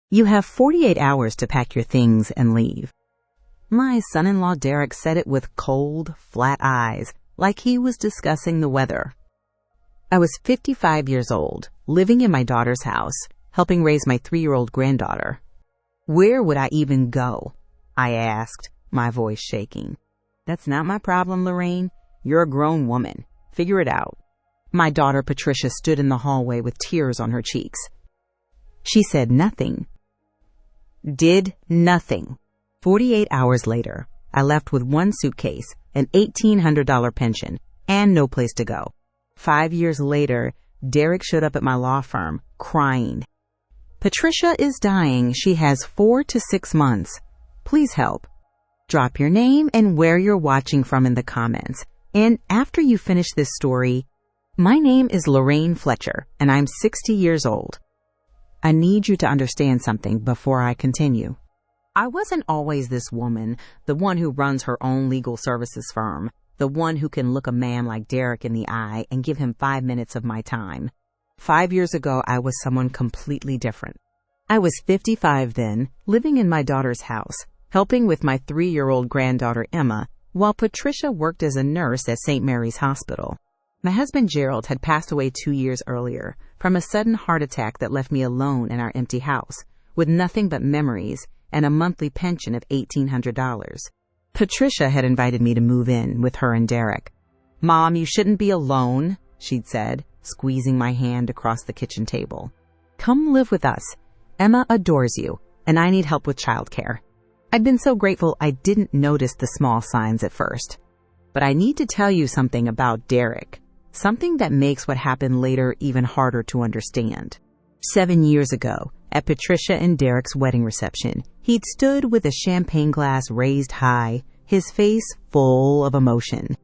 You have 48 hours to pack your things and leave. My son-in-law Derek said it with cold, flat eyes, like he was discussing the weather. I was 55 years old, living in my daughter's house, helping raise my 3-year-old granddaughter. Where would I even go? I asked, my voice shaking. That's not my problem, Lorraine. You're a grown woman. Figure it out. My daughter Patricia stood in the hallway with tears on her cheeks. She said nothing. Did nothing. 48 hours later, I left with one suitcase, an $1,800 pension, and no place to go. 5 years later, Derek showed up at my law firm, crying. Patricia is dying. She has 4 to 6 months. Please help. Drop your name and where you're watching from in the comments. And after you finish this story, my name is Lorraine Fletcher, and I'm 60 years old. I need you to understand something before I continue. I wasn't always this woman, the one who runs her own legal services firm, the one who can look a man like Derek in the eye and give him 5 minutes of my time. 5 years ago, I was someone completely different. I was 55 then, living in my daughter's house, helping with my 3-year-old granddaughter Emma, while Patricia worked as a nurse at St. Mary's Hospital. My husband Gerald had passed away 2 years earlier from a sudden heart attack that left me alone in our empty house, with nothing but memories and a monthly pension of $1,800. Patricia had invited me to move in with her and Derek. Mom, you shouldn't be alone, she'd said, squeezing my hand across the kitchen table. Come live with us. Emma adores you, and I need help with childcare. I'd been so grateful I didn't notice the small signs at first. But I need to tell you something about Derek, something that makes what happened later even harder to understand. 7 years ago, at Patricia and Derek's wedding reception, he'd stood with a champagne glass raised high, his face full of emotion.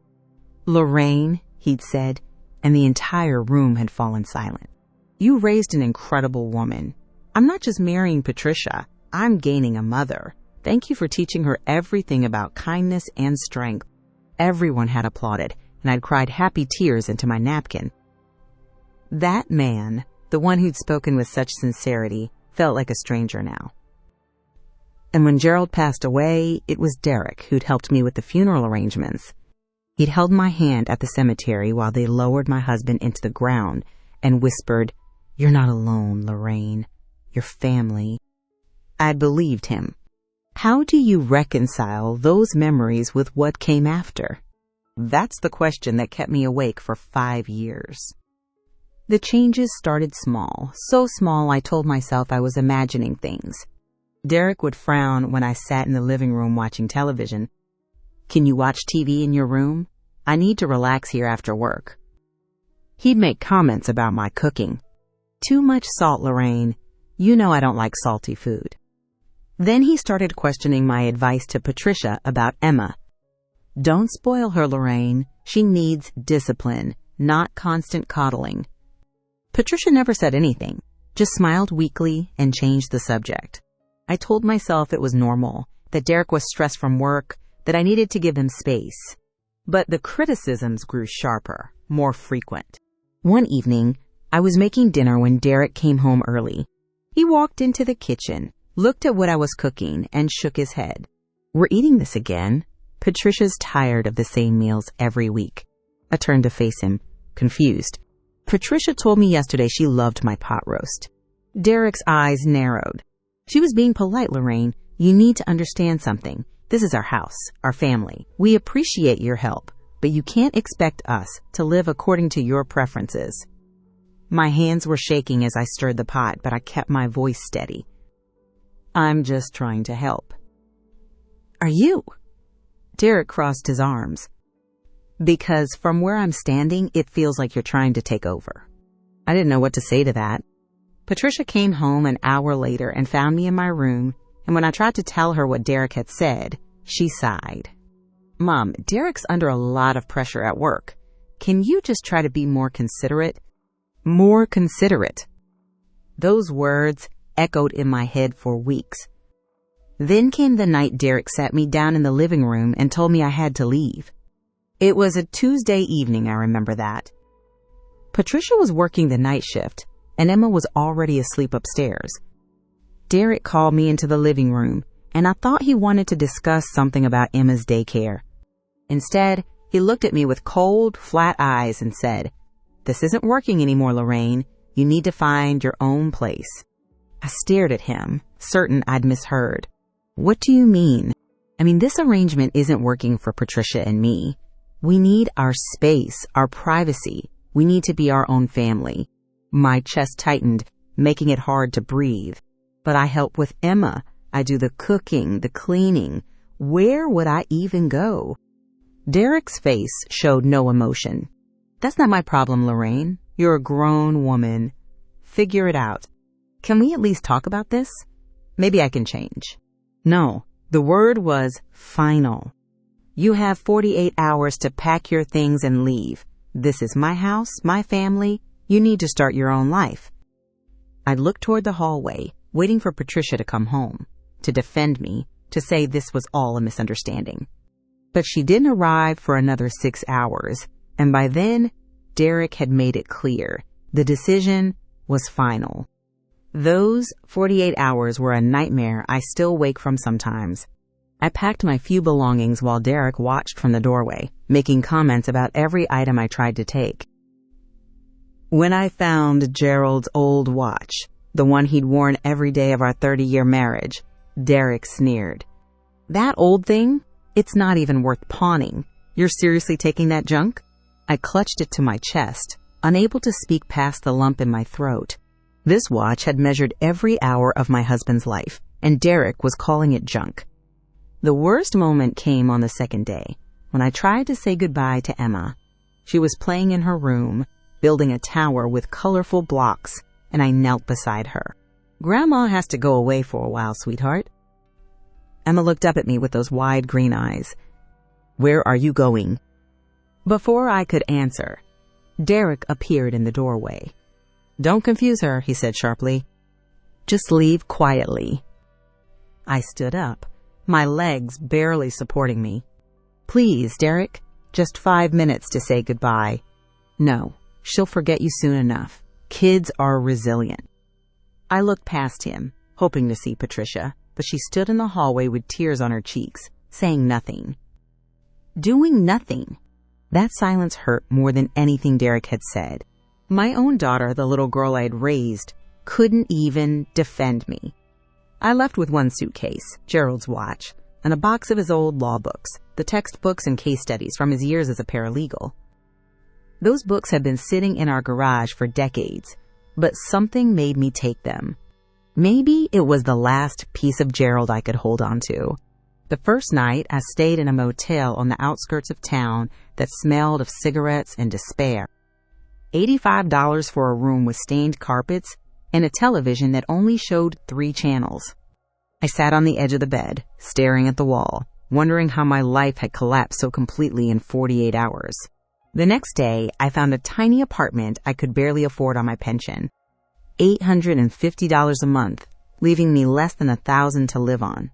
Lorraine, he'd said, and the entire room had fallen silent. You raised an incredible woman. I'm not just marrying Patricia, I'm gaining a mother. Thank you for teaching her everything about kindness and strength. Everyone had applauded, and I'd cried happy tears into my napkin. That man, the one who'd spoken with such sincerity, felt like a stranger now. And when Gerald passed away, it was Derek who'd helped me with the funeral arrangements. He'd held my hand at the cemetery while they lowered my husband into the ground and whispered, "You're not alone, Lorraine. Your family." I'd believed him. How do you reconcile those memories with what came after? That's the question that kept me awake for 5 years. The changes started small, so small I told myself I was imagining things. Derek would frown when I sat in the living room watching television. Can you watch TV in your room? I need to relax here after work. He'd make comments about my cooking. Too much salt, Lorraine. You know I don't like salty food. Then he started questioning my advice to Patricia about Emma. Don't spoil her, Lorraine. She needs discipline, not constant coddling. Patricia never said anything, just smiled weakly and changed the subject. I told myself it was normal, that Derek was stressed from work, that I needed to give him space. But the criticisms grew sharper, more frequent. One evening, I was making dinner when Derek came home early. He walked into the kitchen, looked at what I was cooking, and shook his head. We're eating this again. Patricia's tired of the same meals every week. I turned to face him, confused. Patricia told me yesterday she loved my pot roast. Derek's eyes narrowed. She was being polite, Lorraine. You need to understand something. This is our house, our family. We appreciate your help, but you can't expect us to live according to your preferences. My hands were shaking as I stirred the pot, but I kept my voice steady. I'm just trying to help. Are you? Derek crossed his arms. Because from where I'm standing, it feels like you're trying to take over. I didn't know what to say to that. Patricia came home an hour later and found me in my room, and when I tried to tell her what Derek had said, she sighed. Mom, Derek's under a lot of pressure at work. Can you just try to be more considerate? More considerate. Those words echoed in my head for weeks. Then came the night Derek sat me down in the living room and told me I had to leave. It was a Tuesday evening, I remember that. Patricia was working the night shift, and Emma was already asleep upstairs. Derek called me into the living room, and I thought he wanted to discuss something about Emma's daycare. Instead, he looked at me with cold, flat eyes and said, "This isn't working anymore, Lorraine. You need to find your own place." I stared at him, certain I'd misheard. "What do you mean?" This arrangement isn't working for Patricia and me. We need our space, our privacy. We need to be our own family." My chest tightened, making it hard to breathe. "But I help with Emma. I do the cooking, the cleaning. Where would I even go?" Derek's face showed no emotion. "That's not my problem, Lorraine. You're a grown woman. Figure it out. Can we at least talk about this? Maybe I can change." No, the word was final. "You have 48 hours to pack your things and leave. This is my house, my family. You need to start your own life." I looked toward the hallway, waiting for Patricia to come home, to defend me, to say this was all a misunderstanding. But she didn't arrive for another 6 hours, and by then, Derek had made it clear. The decision was final. Those 48 hours were a nightmare I still wake from sometimes. I packed my few belongings while Derek watched from the doorway, making comments about every item I tried to take. When I found Gerald's old watch, the one he'd worn every day of our 30-year marriage, Derek sneered. "That old thing? It's not even worth pawning. You're seriously taking that junk?" I clutched it to my chest, unable to speak past the lump in my throat. This watch had measured every hour of my husband's life, and Derek was calling it junk. The worst moment came on the second day, when I tried to say goodbye to Emma. She was playing in her room, building a tower with colorful blocks, and I knelt beside her. "Grandma has to go away for a while, sweetheart." Emma looked up at me with those wide green eyes. "Where are you going?" Before I could answer, Derek appeared in the doorway. "Don't confuse her," he said sharply. "Just leave quietly." I stood up, my legs barely supporting me. "Please, Derek, just 5 minutes to say goodbye." "No, she'll forget you soon enough. Kids are resilient." I looked past him, hoping to see Patricia, but she stood in the hallway with tears on her cheeks, saying nothing. Doing nothing. That silence hurt more than anything Derek had said. My own daughter, the little girl I had raised, couldn't even defend me. I left with one suitcase, Gerald's watch, and a box of his old law books, the textbooks and case studies from his years as a paralegal. Those books had been sitting in our garage for decades, but something made me take them. Maybe it was the last piece of Gerald I could hold on to. The first night, I stayed in a motel on the outskirts of town that smelled of cigarettes and despair. $85 for a room with stained carpets and a television that only showed 3 channels. I sat on the edge of the bed, staring at the wall, wondering how my life had collapsed so completely in 48 hours. The next day, I found a tiny apartment I could barely afford on my pension. $850 a month, leaving me less than $1,000 to live on.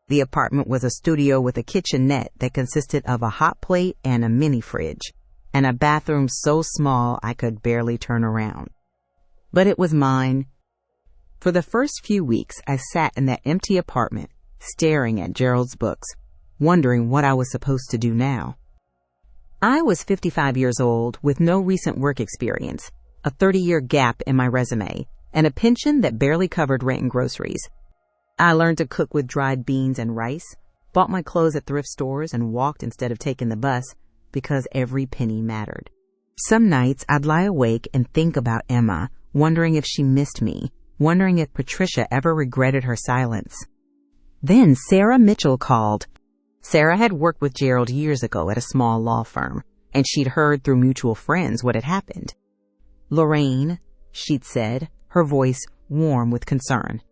The apartment was a studio with a kitchenette that consisted of a hot plate and a mini fridge, and a bathroom so small I could barely turn around. But it was mine. For the first few weeks, I sat in that empty apartment, staring at Gerald's books, wondering what I was supposed to do now. I was 55 years old with no recent work experience, a 30-year gap in my resume, and a pension that barely covered rent and groceries. I learned to cook with dried beans and rice, bought my clothes at thrift stores, and walked instead of taking the bus because every penny mattered. Some nights I'd lie awake and think about Emma, wondering if she missed me, wondering if Patricia ever regretted her silence. Then Sarah Mitchell called. Sarah had worked with Gerald years ago at a small law firm, and she'd heard through mutual friends what had happened. "Lorraine," she'd said, her voice warm with concern,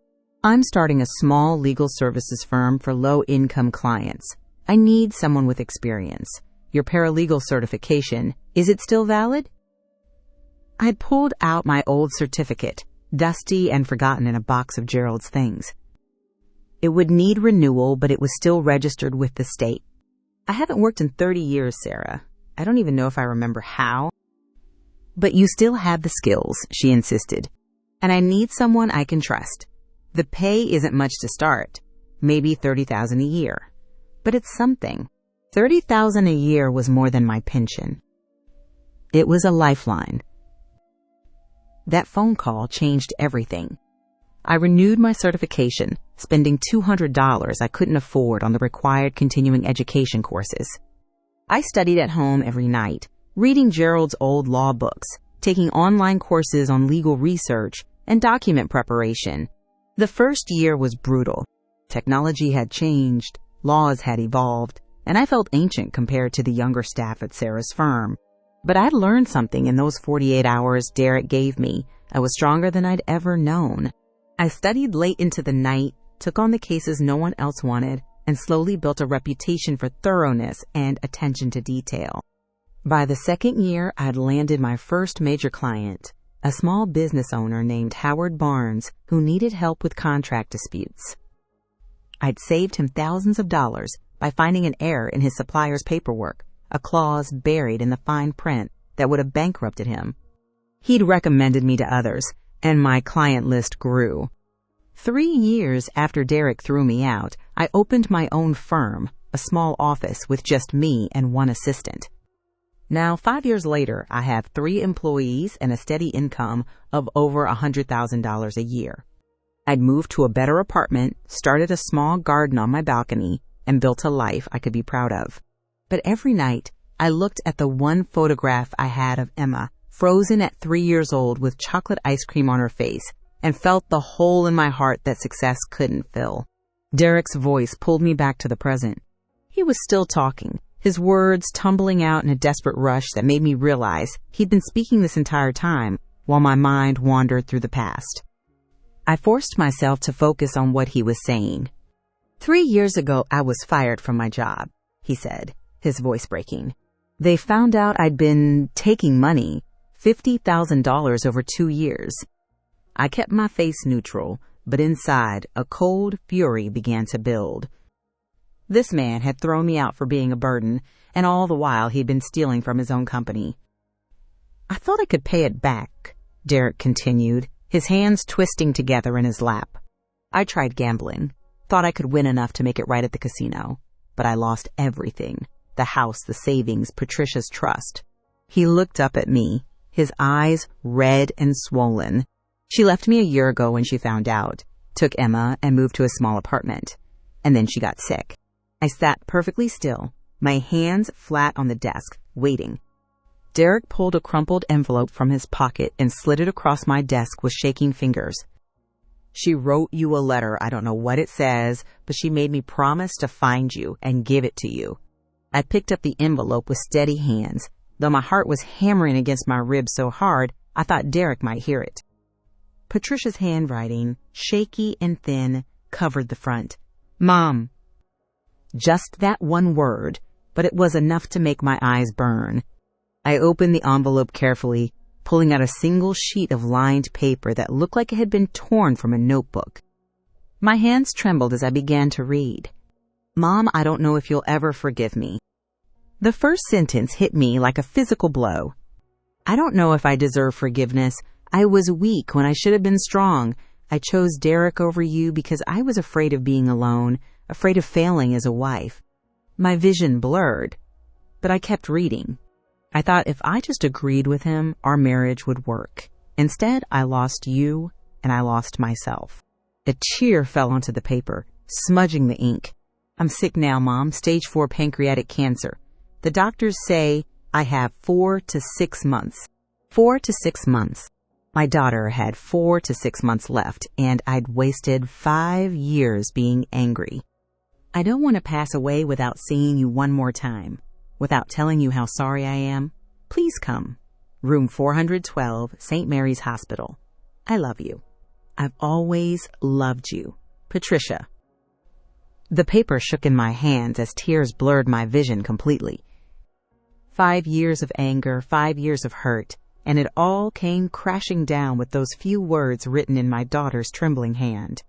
"I'm starting a small legal services firm for low-income clients. I need someone with experience. Your paralegal certification, is it still valid?" I'd pulled out my old certificate, dusty and forgotten in a box of Gerald's things. It would need renewal, but it was still registered with the state. "I haven't worked in 30 years, Sarah. I don't even know if I remember how." "But you still have the skills," she insisted. "And I need someone I can trust. The pay isn't much to start, maybe $30,000 a year. But it's something. $30,000 a year was more than my pension. It was a lifeline. That phone call changed everything. I renewed my certification, spending $200 I couldn't afford on the required continuing education courses. I studied at home every night, reading Gerald's old law books, taking online courses on legal research and document preparation. The first year was brutal. Technology had changed, laws had evolved, and I felt ancient compared to the younger staff at Sarah's firm. But I'd learned something in those 48 hours Derek gave me. I was stronger than I'd ever known. I studied late into the night, took on the cases no one else wanted, and slowly built a reputation for thoroughness and attention to detail. By the second year, I'd landed my first major client, a small business owner named Howard Barnes who needed help with contract disputes. I'd saved him thousands of dollars by finding an error in his supplier's paperwork, a clause buried in the fine print that would have bankrupted him. He'd recommended me to others, and my client list grew. 3 years after Derek threw me out, I opened my own firm, a small office with just me and one assistant. Now, 5 years later, I have 3 employees and a steady income of over $100,000 a year. I'd moved to a better apartment, started a small garden on my balcony, and built a life I could be proud of. But every night, I looked at the one photograph I had of Emma, frozen at 3 years old with chocolate ice cream on her face, and felt the hole in my heart that success couldn't fill. Derek's voice pulled me back to the present. He was still talking, his words tumbling out in a desperate rush that made me realize he'd been speaking this entire time while my mind wandered through the past. I forced myself to focus on what he was saying. 3 years ago, I was fired from my job, he said, his voice breaking. They found out I'd been taking money, $50,000 over 2 years. I kept my face neutral, but inside, a cold fury began to build. This man had thrown me out for being a burden, and all the while he'd been stealing from his own company. I thought I could pay it back, Derek continued, his hands twisting together in his lap. I tried gambling, thought I could win enough to make it right at the casino, but I lost everything, the house, the savings, Patricia's trust. He looked up at me, his eyes red and swollen. She left me a year ago when she found out, took Emma and moved to a small apartment. And then she got sick. I sat perfectly still, my hands flat on the desk, waiting. Derek pulled a crumpled envelope from his pocket and slid it across my desk with shaking fingers. She wrote you a letter. I don't know what it says, but she made me promise to find you and give it to you. I picked up the envelope with steady hands, though my heart was hammering against my ribs so hard I thought Derek might hear it. Patricia's handwriting, shaky and thin, covered the front. Mom. Just that one word, but it was enough to make my eyes burn. I opened the envelope carefully, pulling out a single sheet of lined paper that looked like it had been torn from a notebook. My hands trembled as I began to read. Mom, I don't know if you'll ever forgive me. The first sentence hit me like a physical blow. I don't know if I deserve forgiveness. I was weak when I should have been strong. I chose Derek over you because I was afraid of being alone, afraid of failing as a wife. My vision blurred, but I kept reading. I thought if I just agreed with him, our marriage would work. Instead, I lost you and I lost myself. A tear fell onto the paper, smudging the ink. I'm sick now, Mom, stage 4 pancreatic cancer. The doctors say I have 4 to 6 months. 4 to 6 months. My daughter had 4 to 6 months left, and I'd wasted 5 years being angry. I don't want to pass away without seeing you one more time, without telling you how sorry I am. Please come. Room 412, St. Mary's Hospital. I love you. I've always loved you. Patricia. The paper shook in my hands as tears blurred my vision completely. 5 years of anger, 5 years of hurt, and it all came crashing down with those few words written in my daughter's trembling hand.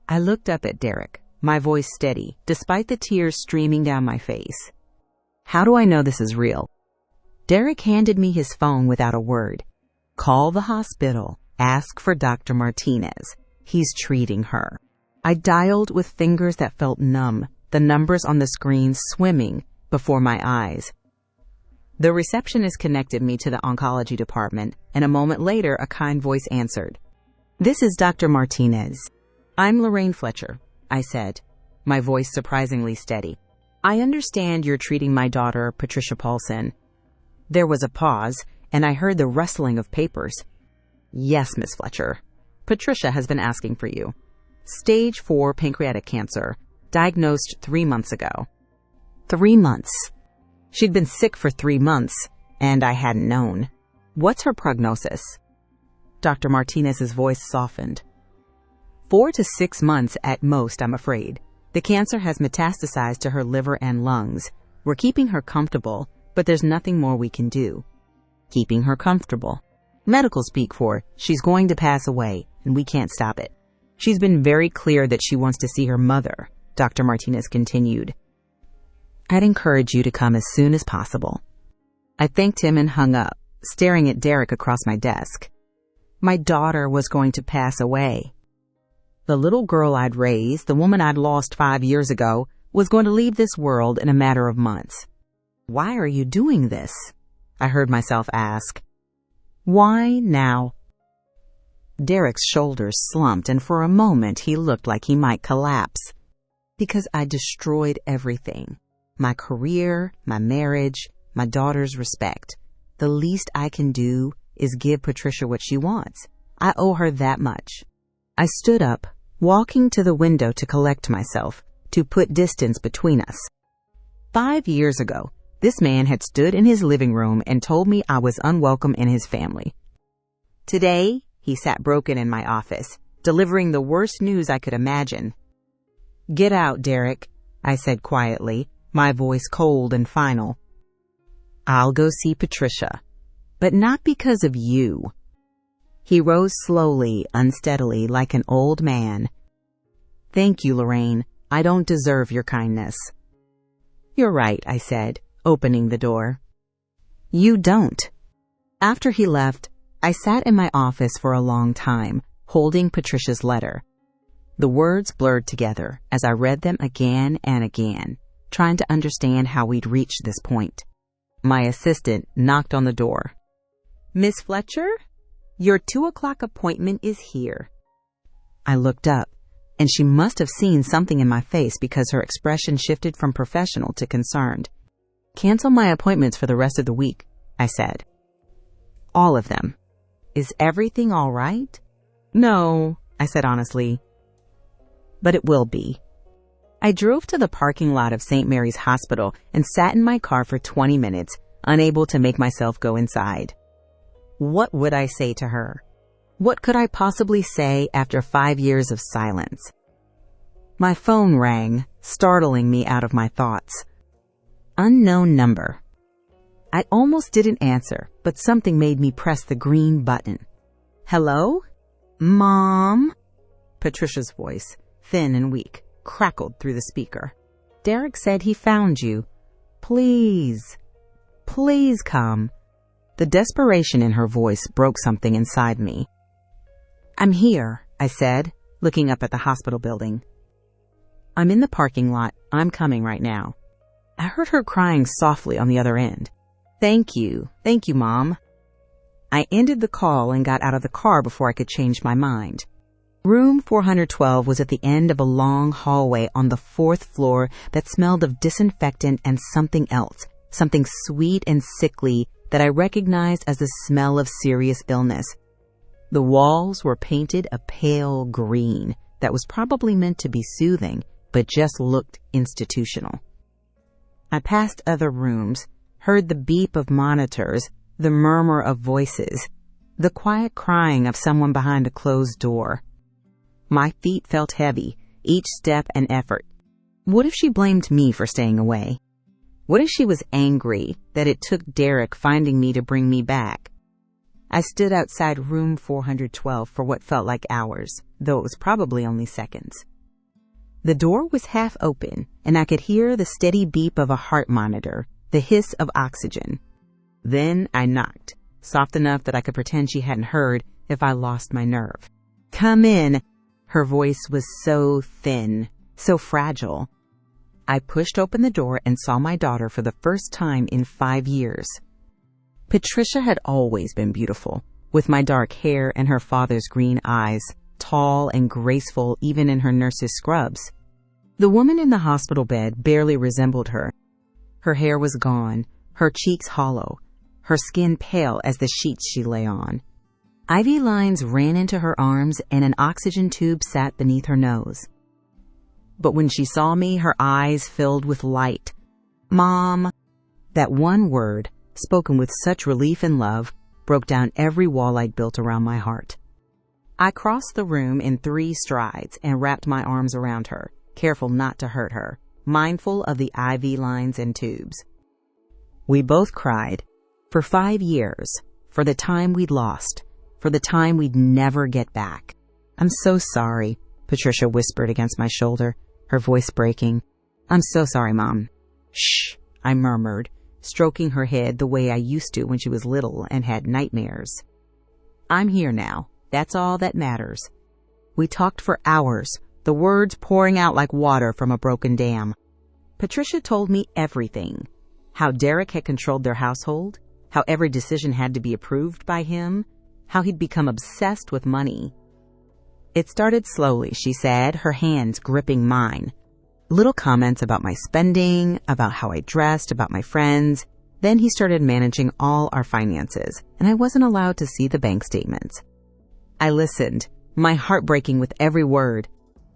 I looked up at Derek, my voice steady, despite the tears streaming down my face. How do I know this is real? Derek handed me his phone without a word. Call the hospital. Ask for Dr. Martinez. He's treating her. I dialed with fingers that felt numb, the numbers on the screen swimming before my eyes. The receptionist connected me to the oncology department, and a moment later a kind voice answered. "This is Dr. Martinez." "I'm Lorraine Fletcher," I said, my voice surprisingly steady. "I understand you're treating my daughter, Patricia Paulson." There was a pause, and I heard the rustling of papers. "Yes, Miss Fletcher. Patricia has been asking for you. Stage 4 pancreatic cancer, diagnosed 3 months ago." 3 months. She'd been sick for 3 months, and I hadn't known. "What's her prognosis?" Dr. Martinez's voice softened. 4 to 6 months at most, I'm afraid. The cancer has metastasized to her liver and lungs. We're keeping her comfortable, but there's nothing more we can do. Keeping her comfortable. Medical speak for she's going to pass away, and we can't stop it. She's been very clear that she wants to see her mother, Dr. Martinez continued. "I'd encourage you to come as soon as possible." I thanked him and hung up, staring at Derek across my desk. My daughter was going to pass away. The little girl I'd raised, the woman I'd lost 5 years ago, was going to leave this world in a matter of months. "Why are you doing this?" I heard myself ask. "Why now?" Derek's shoulders slumped, and for a moment he looked like he might collapse. "Because I destroyed everything. My career, my marriage, my daughter's respect. The least I can do is give Patricia what she wants. I owe her that much." I stood up, walking to the window to collect myself, to put distance between us. 5 years ago, this man had stood in his living room and told me I was unwelcome in his family. Today, he sat broken in my office, delivering the worst news I could imagine. "Get out, Derek," I said quietly, my voice cold and final. "I'll go see Patricia, but not because of you." He rose slowly, unsteadily, like an old man. "Thank you, Lorraine. I don't deserve your kindness." "You're right," I said, opening the door. "You don't." After he left, I sat in my office for a long time, holding Patricia's letter. The words blurred together as I read them again and again, trying to understand how we'd reached this point. My assistant knocked on the door. "Miss Fletcher, your 2:00 appointment is here." I looked up, and she must have seen something in my face because her expression shifted from professional to concerned. "Cancel my appointments for the rest of the week," I said. "All of them." "Is everything all right?" "No," I said honestly. "But it will be." I drove to the parking lot of St. Mary's Hospital and sat in my car for 20 minutes, unable to make myself go inside. What would I say to her? What could I possibly say after 5 years of silence? My phone rang, startling me out of my thoughts. Unknown number. I almost didn't answer, but something made me press the green button. "Hello? Mom?" Patricia's voice, thin and weak, crackled through the speaker. "Derek said he found you. Please, please come." The desperation in her voice broke something inside me. "I'm here," I said, looking up at the hospital building. "I'm in the parking lot. I'm coming right now." I heard her crying softly on the other end. Thank you, Mom." I ended the call and got out of the car before I could change my mind. Room 412 was at the end of a long hallway on the 4th floor that smelled of disinfectant and something else, something sweet and sickly that I recognized as the smell of serious illness. The walls were painted a pale green that was probably meant to be soothing, but just looked institutional. I passed other rooms, heard the beep of monitors, the murmur of voices, the quiet crying of someone behind a closed door. My feet felt heavy, each step an effort. What if she blamed me for staying away? What if she was angry that it took Derek finding me to bring me back? I stood outside room 412 for what felt like hours, though it was probably only seconds. The door was half open, and I could hear the steady beep of a heart monitor, the hiss of oxygen. Then I knocked, soft enough that I could pretend she hadn't heard if I lost my nerve. "Come in," Her voice was so thin, so fragile. I pushed open the door and saw my daughter for the first time in 5 years. Patricia had always been beautiful, with my dark hair and her father's green eyes, tall and graceful even in her nurse's scrubs. The woman in the hospital bed barely resembled her. Her hair was gone, her cheeks hollow, her skin pale as the sheets she lay on. IV lines ran into her arms and an oxygen tube sat beneath her nose. But when she saw me, her eyes filled with light. Mom! That one word, spoken with such relief and love, broke down every wall I'd built around my heart. I crossed the room in 3 strides and wrapped my arms around her, careful not to hurt her, mindful of the IV lines and tubes. We both cried. For 5 years. For the time we'd lost. For the time we'd never get back. I'm so sorry, Patricia whispered against my shoulder, her voice breaking. I'm so sorry, Mom. Shh, I murmured, stroking her head the way I used to when she was little and had nightmares. I'm here now. That's all that matters. We talked for hours, the words pouring out like water from a broken dam. Patricia told me everything. How Derek had controlled their household, how every decision had to be approved by him, how he'd become obsessed with money. It started slowly, she said, her hands gripping mine. Little comments about my spending, about how I dressed, about my friends. Then he started managing all our finances, and I wasn't allowed to see the bank statements. I listened, my heart breaking with every word.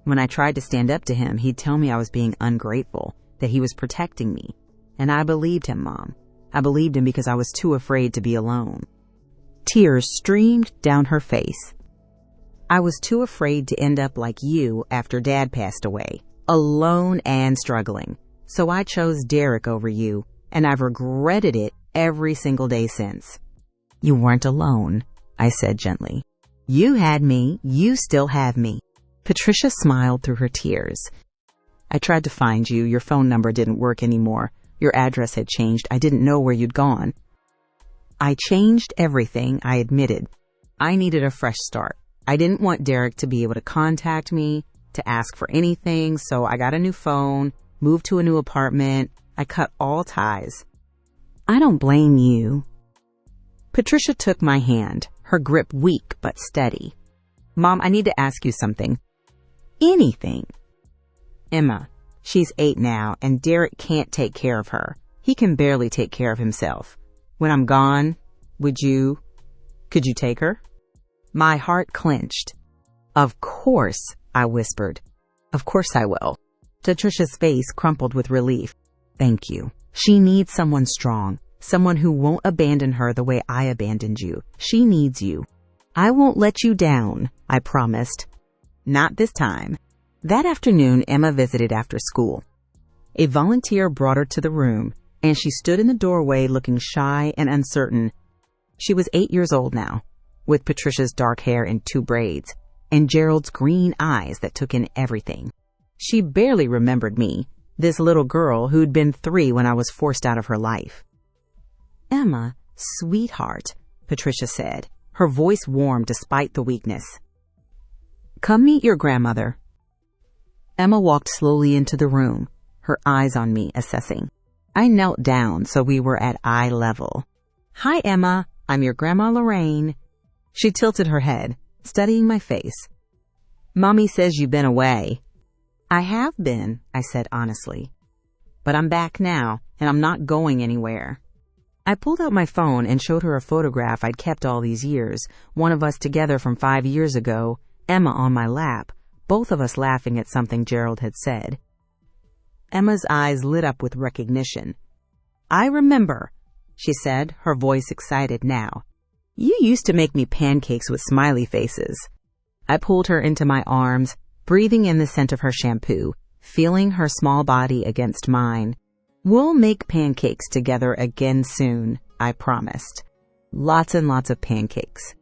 When I tried to stand up to him, he'd tell me I was being ungrateful, that he was protecting me. And I believed him, Mom. I believed him because I was too afraid to be alone. Tears streamed down her face. I was too afraid to end up like you after Dad passed away, alone and struggling. So I chose Derek over you, and I've regretted it every single day since. You weren't alone, I said gently. You had me. You still have me. Patricia smiled through her tears. I tried to find you. Your phone number didn't work anymore. Your address had changed. I didn't know where you'd gone. I changed everything, I admitted. I needed a fresh start. I didn't want Derek to be able to contact me, to ask for anything, so I got a new phone, moved to a new apartment. I cut all ties. I don't blame you. Patricia took my hand, her grip weak but steady. Mom, I need to ask you something. Anything. Emma, she's 8 now, and Derek can't take care of her. He can barely take care of himself. When I'm gone, could you take her? My heart clenched. Of course, I whispered. Of course I will. Patricia's face crumpled with relief. Thank you. She needs someone strong, someone who won't abandon her the way I abandoned you. She needs you. I won't let you down, I promised. Not this time. That afternoon, Emma visited after school. A volunteer brought her to the room, and she stood in the doorway looking shy and uncertain. She was 8 years old now, with Patricia's dark hair in 2 braids, and Gerald's green eyes that took in everything. She barely remembered me, this little girl who'd been 3 when I was forced out of her life. Emma, sweetheart, Patricia said, her voice warm despite the weakness. Come meet your grandmother. Emma walked slowly into the room, her eyes on me, assessing. I knelt down so we were at eye level. Hi, Emma. I'm your Grandma Lorraine. She tilted her head, studying my face. Mommy says you've been away. I have been, I said honestly. But I'm back now, and I'm not going anywhere. I pulled out my phone and showed her a photograph I'd kept all these years, one of us together from 5 years ago, Emma on my lap, both of us laughing at something Gerald had said. Emma's eyes lit up with recognition. I remember, she said, her voice excited now. You used to make me pancakes with smiley faces. I pulled her into my arms, breathing in the scent of her shampoo, feeling her small body against mine. We'll make pancakes together again soon, I promised. Lots and lots of pancakes.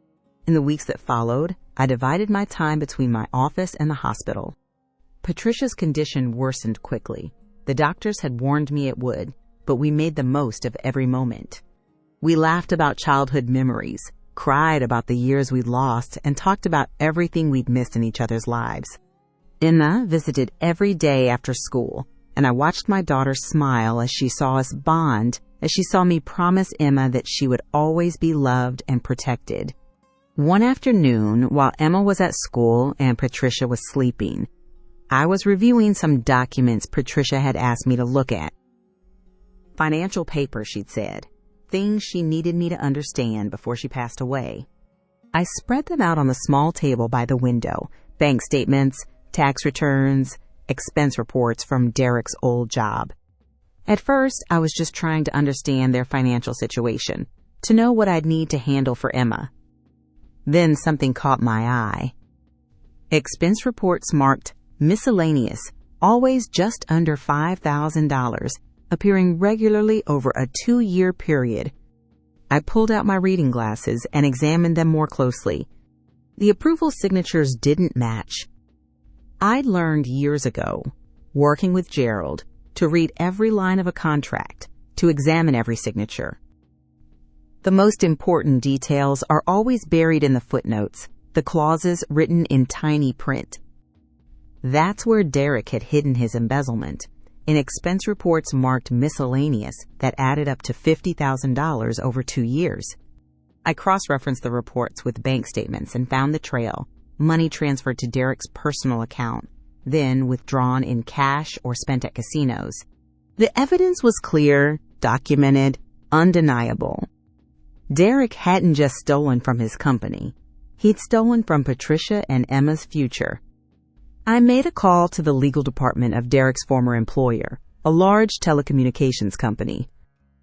In the weeks that followed, I divided my time between my office and the hospital. Patricia's condition worsened quickly. The doctors had warned me it would, but we made the most of every moment. We laughed about childhood memories, cried about the years we'd lost, and talked about everything we'd missed in each other's lives. Emma visited every day after school, and I watched my daughter smile as she saw us bond, as she saw me promise Emma that she would always be loved and protected. One afternoon, while Emma was at school and Patricia was sleeping, I was reviewing some documents Patricia had asked me to look at. Financial papers, she'd said. Things she needed me to understand before she passed away. I spread them out on the small table by the window. Bank statements, tax returns, expense reports from Derek's old job. At first, I was just trying to understand their financial situation, to know what I'd need to handle for Emma. Then something caught my eye. Expense reports marked miscellaneous, always just under $5,000, appearing regularly over a 2-year period. I pulled out my reading glasses and examined them more closely. The approval signatures didn't match. I'd learned years ago, working with Gerald, to read every line of a contract, to examine every signature. The most important details are always buried in the footnotes, the clauses written in tiny print. That's where Derek had hidden his embezzlement, in expense reports marked miscellaneous that added up to $50,000 over 2 years. I cross-referenced the reports with bank statements and found the trail, money transferred to Derek's personal account, then withdrawn in cash or spent at casinos. The evidence was clear, documented, undeniable. Derek hadn't just stolen from his company. He'd stolen from Patricia and Emma's future. I made a call to the legal department of Derek's former employer, a large telecommunications company.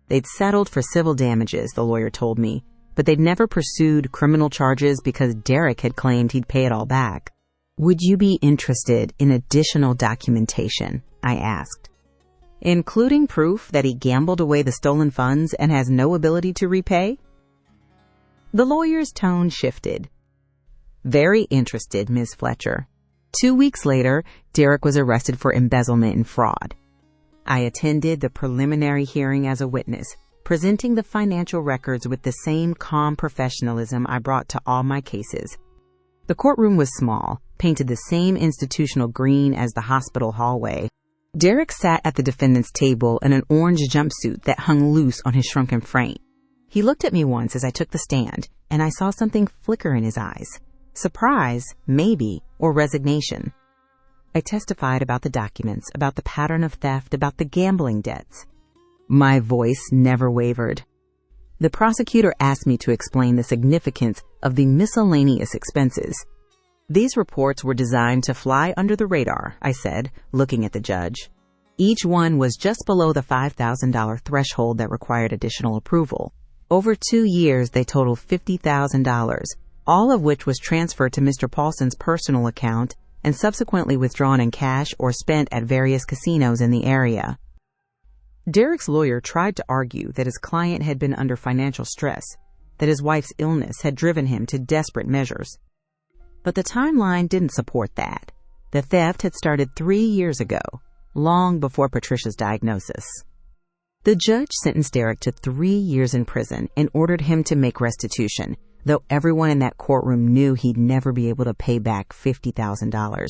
They'd settled for civil damages, the lawyer told me, but they'd never pursued criminal charges because Derek had claimed he'd pay it all back. "Would you be interested in additional documentation?" I asked. "Including proof that he gambled away the stolen funds and has no ability to repay?" The lawyer's tone shifted. "Very interested, Ms. Fletcher." 2 weeks later, Derek was arrested for embezzlement and fraud. I attended the preliminary hearing as a witness, presenting the financial records with the same calm professionalism I brought to all my cases. The courtroom was small, painted the same institutional green as the hospital hallway. Derek sat at the defendant's table in an orange jumpsuit that hung loose on his shrunken frame. He looked at me once as I took the stand, and I saw something flicker in his eyes. Surprise, maybe, or resignation. I testified about the documents, about the pattern of theft, about the gambling debts. My voice never wavered. The prosecutor asked me to explain the significance of the miscellaneous expenses. "These reports were designed to fly under the radar," I said, looking at the judge. Each one was just below the $5,000 threshold that required additional approval. Over 2 years, they totaled $50,000, all of which was transferred to Mr. Paulson's personal account and subsequently withdrawn in cash or spent at various casinos in the area. Derek's lawyer tried to argue that his client had been under financial stress, that his wife's illness had driven him to desperate measures. But the timeline didn't support that. The theft had started 3 years ago, long before Patricia's diagnosis. The judge sentenced Derek to 3 years in prison and ordered him to make restitution, though everyone in that courtroom knew he'd never be able to pay back $50,000.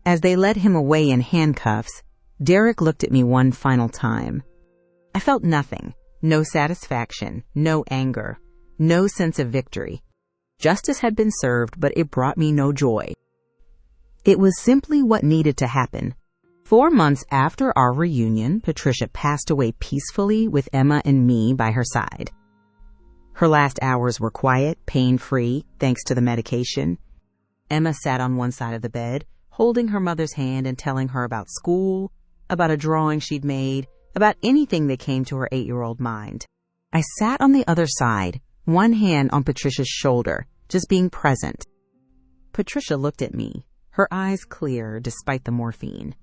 As they led him away in handcuffs, Derek looked at me one final time. I felt nothing, no satisfaction, no anger, no sense of victory. Justice had been served, but it brought me no joy. It was simply what needed to happen. 4 months after our reunion, Patricia passed away peacefully with Emma and me by her side. Her last hours were quiet, pain-free, thanks to the medication. Emma sat on one side of the bed, holding her mother's hand and telling her about school, about a drawing she'd made, about anything that came to her 8-year-old mind. I sat on the other side, one hand on Patricia's shoulder, just being present. Patricia looked at me, her eyes clear despite the morphine.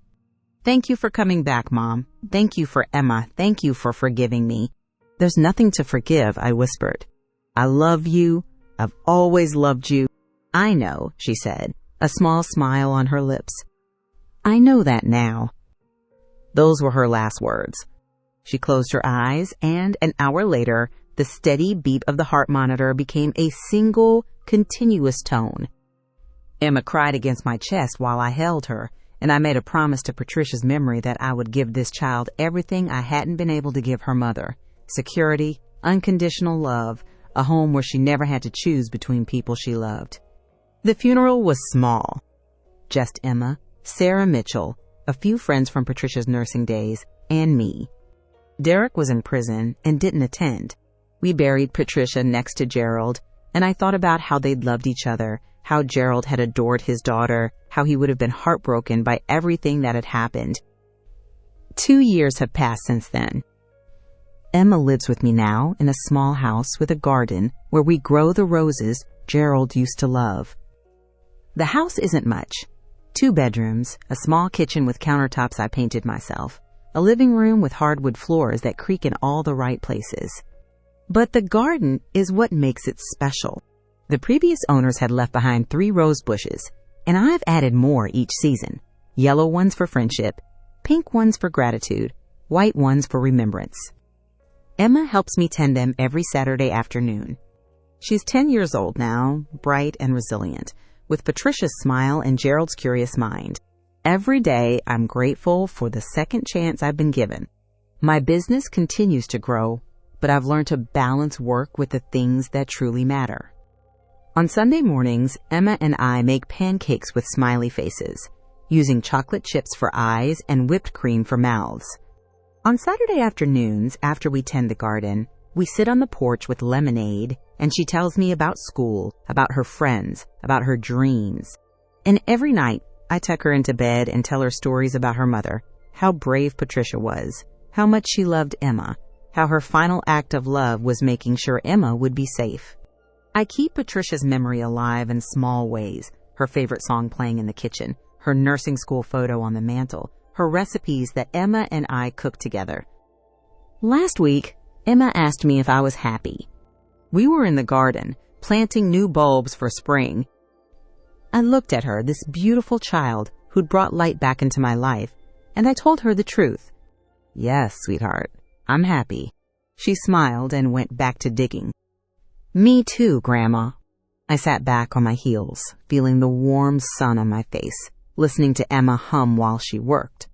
"Thank you for coming back, Mom. Thank you for Emma. Thank you for forgiving me." "There's nothing to forgive," I whispered. "I love you. I've always loved you." "I know," she said, a small smile on her lips. "I know that now." Those were her last words. She closed her eyes, and an hour later, The steady beat of the heart monitor became a single, continuous tone. Emma cried against my chest while I held her, and I made a promise to Patricia's memory that I would give this child everything I hadn't been able to give her mother: security, unconditional love, a home where she never had to choose between people she loved. The funeral was small. Just Emma, Sarah Mitchell, a few friends from Patricia's nursing days, and me. Derek was in prison and didn't attend. We buried Patricia next to Gerald, and I thought about how they'd loved each other, how Gerald had adored his daughter, how he would have been heartbroken by everything that had happened. 2 years have passed since then. Emma lives with me now in a small house with a garden where we grow the roses Gerald used to love. The house isn't much. 2 bedrooms, a small kitchen with countertops I painted myself, a living room with hardwood floors that creak in all the right places. But the garden is what makes it special. The previous owners had left behind 3 rose bushes, and I've added more each season. Yellow ones for friendship, pink ones for gratitude, white ones for remembrance. Emma helps me tend them every Saturday afternoon. She's 10 years old now, bright and resilient, with Patricia's smile and Gerald's curious mind. Every day, I'm grateful for the second chance I've been given. My business continues to grow, but I've learned to balance work with the things that truly matter. On Sunday mornings, Emma and I make pancakes with smiley faces, using chocolate chips for eyes and whipped cream for mouths. On Saturday afternoons, after we tend the garden, we sit on the porch with lemonade, and she tells me about school, about her friends, about her dreams. And every night, I tuck her into bed and tell her stories about her mother, how brave Patricia was, how much she loved Emma, how her final act of love was making sure Emma would be safe. I keep Patricia's memory alive in small ways: her favorite song playing in the kitchen, her nursing school photo on the mantle, her recipes that Emma and I cooked together. Last week, Emma asked me if I was happy. We were in the garden, planting new bulbs for spring. I looked at her, this beautiful child who'd brought light back into my life, and I told her the truth. "Yes, sweetheart, I'm happy." She smiled and went back to digging. "Me too, Grandma." I sat back on my heels, feeling the warm sun on my face, listening to Emma hum while she worked.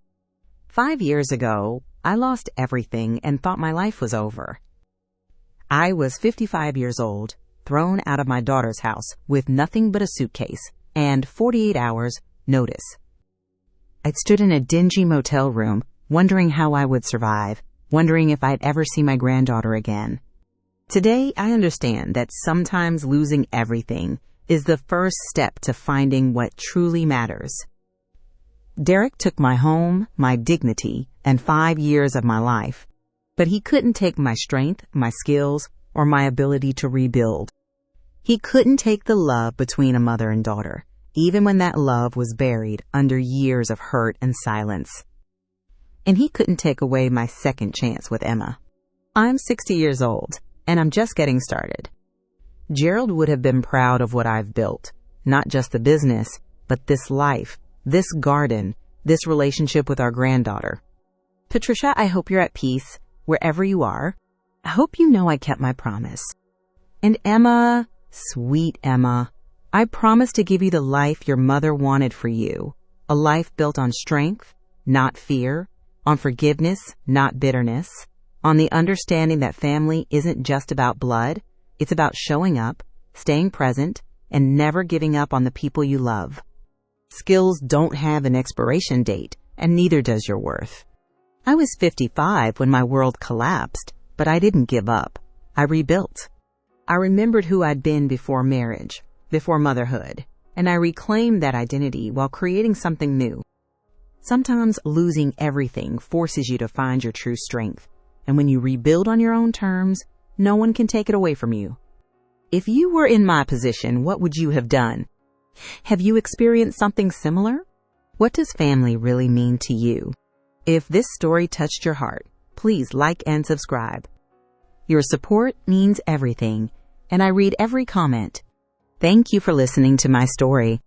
5 years ago, I lost everything and thought my life was over. I was 55 years old, thrown out of my daughter's house with nothing but a suitcase and 48 hours notice. I'd stood in a dingy motel room, wondering how I would survive, wondering if I'd ever see my granddaughter again. Today, I understand that sometimes losing everything is the first step to finding what truly matters. Derek took my home, my dignity, and 5 years of my life, but he couldn't take my strength, my skills, or my ability to rebuild. He couldn't take the love between a mother and daughter, even when that love was buried under years of hurt and silence. And he couldn't take away my second chance with Emma. I'm 60 years old, and I'm just getting started. Gerald would have been proud of what I've built, not just the business, but this life, this garden, this relationship with our granddaughter. Patricia, I hope you're at peace wherever you are. I hope you know I kept my promise. And Emma, sweet Emma, I promise to give you the life your mother wanted for you, a life built on strength, not fear, on forgiveness, not bitterness, on the understanding that family isn't just about blood, it's about showing up, staying present, and never giving up on the people you love. Skills don't have an expiration date, and neither does your worth. I was 55 when my world collapsed, but I didn't give up. I rebuilt. I remembered who I'd been before marriage, before motherhood, and I reclaimed that identity while creating something new. Sometimes losing everything forces you to find your true strength, and when you rebuild on your own terms, no one can take it away from you. If you were in my position, what would you have done? Have you experienced something similar? What does family really mean to you? If this story touched your heart, please like and subscribe. Your support means everything, and I read every comment. Thank you for listening to my story.